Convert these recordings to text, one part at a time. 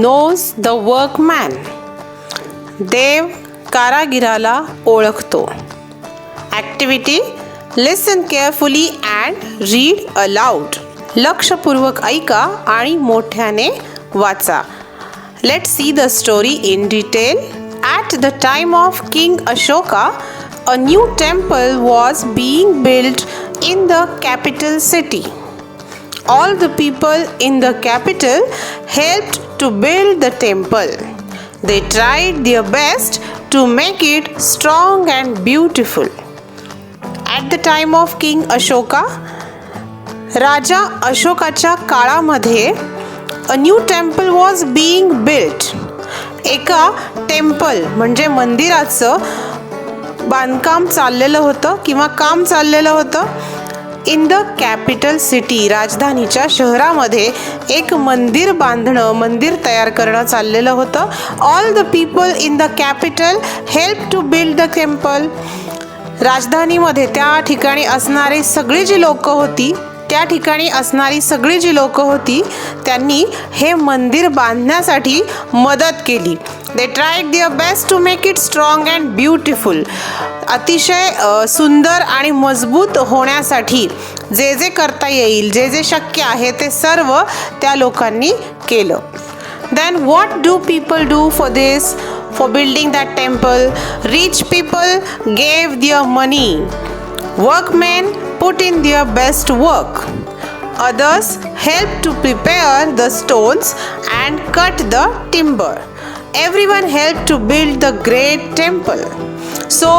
knows the workman. देव कारागिराला ओळखतो. Activity listen carefully and read aloud. लक्षपूर्वक ऐका आणि मोठ्याने वाचा. Let's see the story in detail. At the time of King Ashoka, a new temple was being built in the capital city. All the people in the capital helped to build the temple. They tried their best to make it strong and beautiful. At the time of King Ashoka, राजा अशोकाच्या काळामध्ये a new temple was being built. एका temple म्हणजे मंदिराचं बांधकाम चाललेलं होतं किंवा काम चाललेलं होतं. इन द कॅपिटल सिटी, राजधानीच्या शहरामध्ये एक मंदिर बांधणं, मंदिर तयार करणं चाललेलं होतं. All the people in the capital help to build the temple. राजधानीमध्ये त्या ठिकाणी असणारी सगळी जी लोकं होती, त्यांनी हे मंदिर बांधण्यासाठी मदत केली. They tried their best to make it strong and beautiful. अतिशय सुंदर आणि मजबूत होण्यासाठी जे जे करता येईल, जे जे शक्य आहे ते सर्व त्या लोकांनी केलं. Then what do people do for this, for building that temple? Rich people gave their money. Workmen put in their best work. Others helped to prepare the stones and cut the timber. Everyone helped to build the great temple. So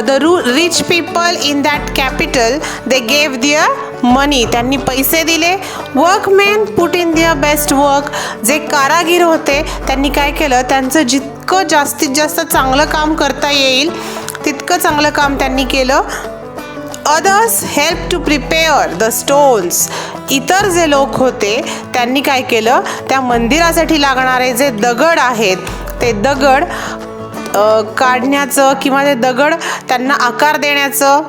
the rich people in that capital, they gave their money. त्यांनी पैसे दिले. Workmen put in their best work. जे कारागीर होते त्यांनी काय केलं, त्यांचं जितकं जास्तीत जास्त चांगलं काम करता येईल तितकं चांगलं काम त्यांनी केलं. Others helped to prepare the stones. इतर जे लोक होते त्यांनी काय केलं, त्या मंदिरासाठी लागणारे जे दगड आहेत ते दगड काढण्याचं किंवा ते दगड त्यांना आकार देण्याचं,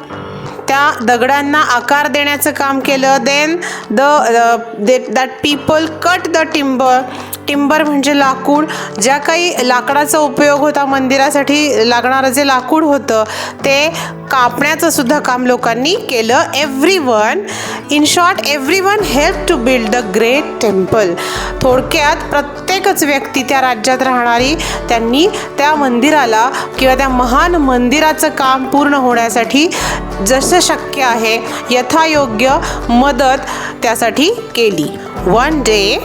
त्या दगडांना आकार देण्याचं काम केलं. Then that people cut the timber. Timber म्हणजे लाकूड. ज्या काही लाकडाचा उपयोग होता, मंदिरासाठी लागणारं जे लाकूड होतं ते कापण्याचं सुद्धा काम लोकांनी केलं. In short everyone help to build the great temple. थोडक्यात प्रत्येकच व्यक्ती त्या राज्यात राहणारी त्यांनी त्या मंदिराला किंवा त्या महान मंदिराचं काम पूर्ण होण्यासाठी जसं शक्य आहे यथायोग्य मदत त्यासाठी केली. One day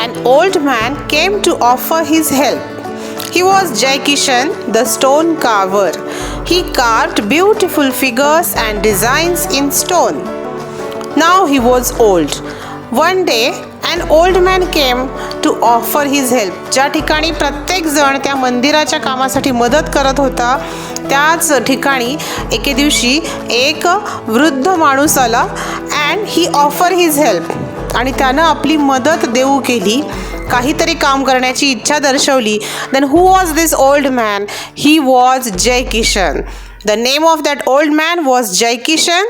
an old man came to offer his help. He was Jai Kishan, the stone carver. He carved beautiful figures and designs in stone. Now he was old. One day an old man came to offer his help. ज्या ठिकाणी प्रत्येक जण त्या मंदिराच्या कामासाठी मदत करत होता, त्याच ठिकाणी एके दिवशी एक वृद्ध माणूस आला. and he offered his help. आणि त्यानं आपली मदत देऊ केली, काहीतरी काम करण्याची इच्छा दर्शवली. Then who was this old man? He was Jai Kishan. The name of that old man was Jai Kishan.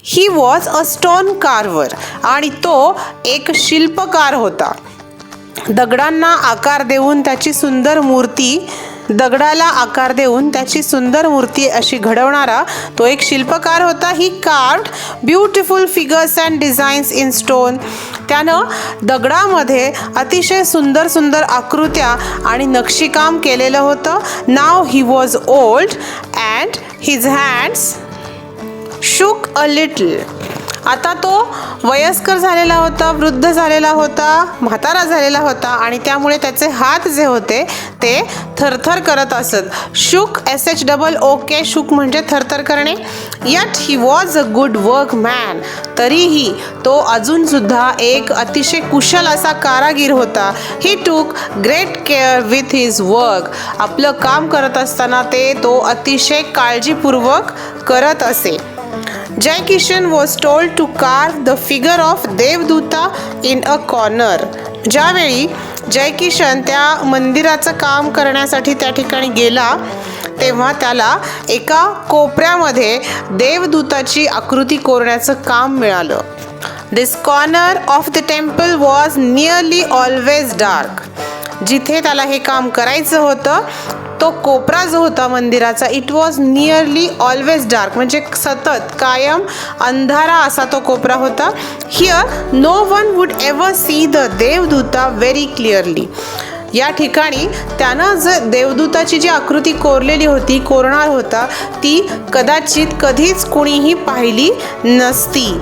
He was a stone carver. आणि तो एक शिल्पकार होता. दगडाला आकार देऊन त्याची सुंदर मूर्ती अशी घडवणारा तो एक शिल्पकार होता. He carved beautiful figures and designs in stone. त्यानं दगडामध्ये अतिशय सुंदर आकृत्या आणि नक्षीकाम केलेलं होतं. नाव he was old and his hands shook a little. आता तो वयस्कर झालेला होता, वृद्ध झालेला होता, म्हातारा झालेला होता आणि त्यामुळे त्याचे हात जे होते ते थरथर करत असत. शुक, SHOOK, शुक म्हणजे थरथर करणे. Yet he was a good work man. तरीही तो अजूनसुद्धा एक अतिशय कुशल असा कारागीर होता. ही टूक great care with his work. आपलं काम करत असताना तो अतिशय काळजीपूर्वक करत असे. Jai Kishan was told to carve the figure of देवदूता in a corner. ज्यावेळी जय किशन त्या मंदिराचं काम करण्यासाठी त्या ठिकाणी गेला तेव्हा त्याला एका कोपऱ्यामध्ये देवदूताची आकृती कोरण्याचं काम मिळालं. This corner of the temple was nearly always dark. जिथे त्याला हे काम करायचं होतं तो कोपरा जो होता मंदिराचा, it was nearly always dark, म्हणजे सतत कायम अंधारा असा तो कोपरा होता. Here no one would ever see the देवदूता व्हेरी क्लिअरली. या ठिकाणी त्यानं जर देवदूताची जी आकृती कोरलेली होती, कोरणार होता, ती कदाचित कधीच कुणीही पाहिली नसती.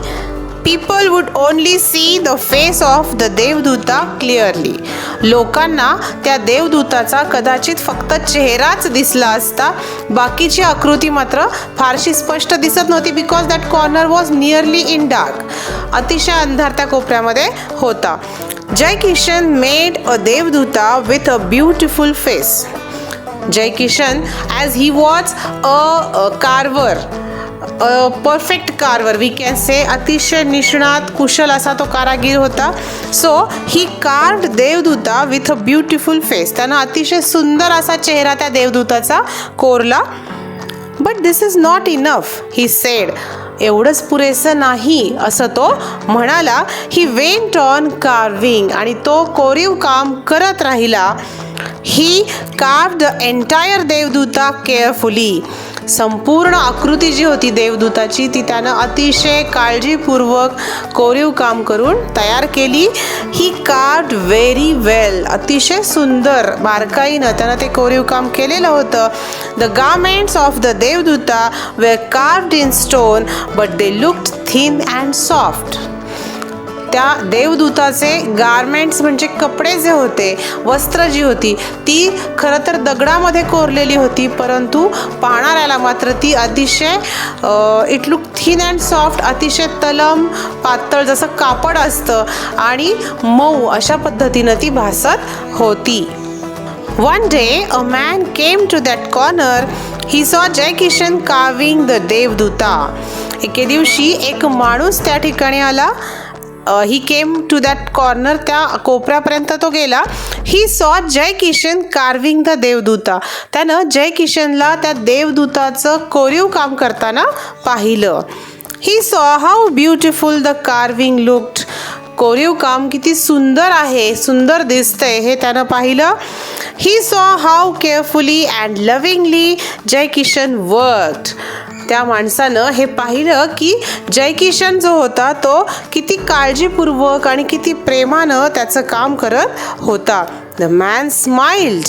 People would only see the face of the देवदूता clearly. लोकांना त्या देवदूताचा कदाचित फक्त चेहराच दिसला असता, बाकीची आकृती मात्र फारशी स्पष्ट दिसत नव्हती, because that corner was nearly in dark. अतिशय अंधार त्या कोपऱ्यामध्ये होता. जय किशन मेड अ देवदूता with a beautiful face. Jai Kishan as he was a carver, perfect carver, we can say, अतिशय निष्णात कुशल असा तो कारागीर होता. सो ही कार्व्ड देवदूता विथ अ ब्युटिफुल फेस. त्यानं अतिशय सुंदर असा चेहरा त्या देवदूताचा कोरला. But this is not enough, he said. एवढंच पुरेसं नाही असं तो म्हणाला. ही वेंट ऑन कार्विंग, आणि तो कोरीव काम करत राहिला. ही कार्व्ड द एंटायर देवदूता केअरफुली. संपूर्ण आकृती जी होती देवदूताची ती त्यानं अतिशय काळजीपूर्वक कोरीव काम करून तयार केली. He carved very well. अतिशय सुंदर बारकाईनं त्यानं ते कोरीव काम केलेलं होतं. द गार्मेंट्स ऑफ द देवदूता were carved in stone but they looked thin and soft. त्या देवदूताचे गारमेंट्स म्हणजे कपडे जे होते, वस्त्र जी होती, ती खरं तर दगडामध्ये कोरलेली होती, परंतु पाहणाऱ्याला मात्र ती अतिशय it look thin and soft, अतिशय तलम पातळ जसं कापड असतं आणि मऊ अशा पद्धतीनं ती भासत होती. One day a man came to that corner. He saw Jai Kishan carving the देवदूता. एके दिवशी एक माणूस त्या ठिकाणी आला. He came to that corner, त्या कोपऱ्यापर्यंत तो गेला. He saw Jai Kishan carving the देवदूता. त्यानं जय किशनला त्या देवदूताचं कोरीव काम करताना पाहिलं. He saw how beautiful the carving looked. कोरीव काम किती सुंदर आहे, सुंदर दिसतंय हे त्यानं पाहिलं. He saw how carefully and lovingly Jai Kishan worked. त्या माणसानं हे पाहिलं की जय किशन जो होता तो किती काळजीपूर्वक आणि किती प्रेमानं त्याचं काम करत होता. The man smiled.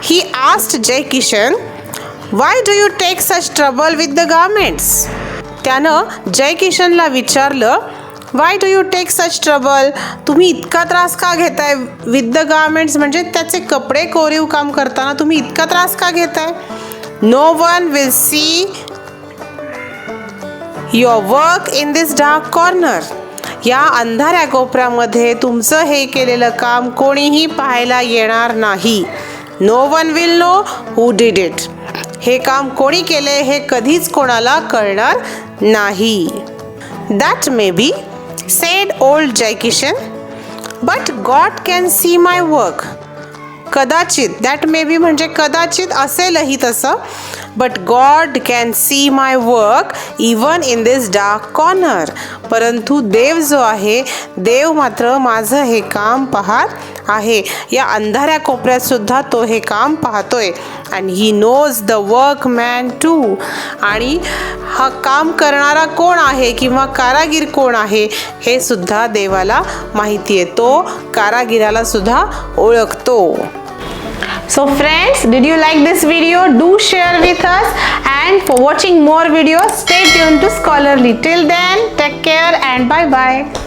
He asked Jai Kishan, why do you take such trouble with the garments. त्यानं जय किशनला विचारलं, why do you take such trouble. तुम्ही इतका त्रास का घेताय विथ द गार्मेंट्स, म्हणजे त्याचे कपडे कोरीव काम करताना तुम्ही इतका त्रास का घेताय. No one will see your work in this dark corner. या अंधाऱ्या कोपऱ्यामध्ये तुमचं हे केलेलं काम कोणीही पाहायला येणार नाही. No one will know who did it. हे काम कोणी केले हे कधीच कोणाला कळणार नाही. That may be said old Jai Kishan, but God can see my work. कदाचित, दॅट मे बी म्हणजे कदाचित असेलही तसं, but God can see my work even in this dark corner. परंतु देव जो आहे, देव मात्र माझं हे काम पाहत आहे. या अंधाऱ्या कोपऱ्यात सुद्धा तो हे काम पाहतोय. And he knows the workman too. आणि हा काम करणारा कोण आहे किंवा कारागीर कोण आहे हे सुद्धा देवाला माहिती आहे. तो कारागिराला सुद्धा ओळखतो. So friends, did you like this video? Do share with us, and for watching more videos, stay tuned to Scholarly. Till then, take care and bye bye.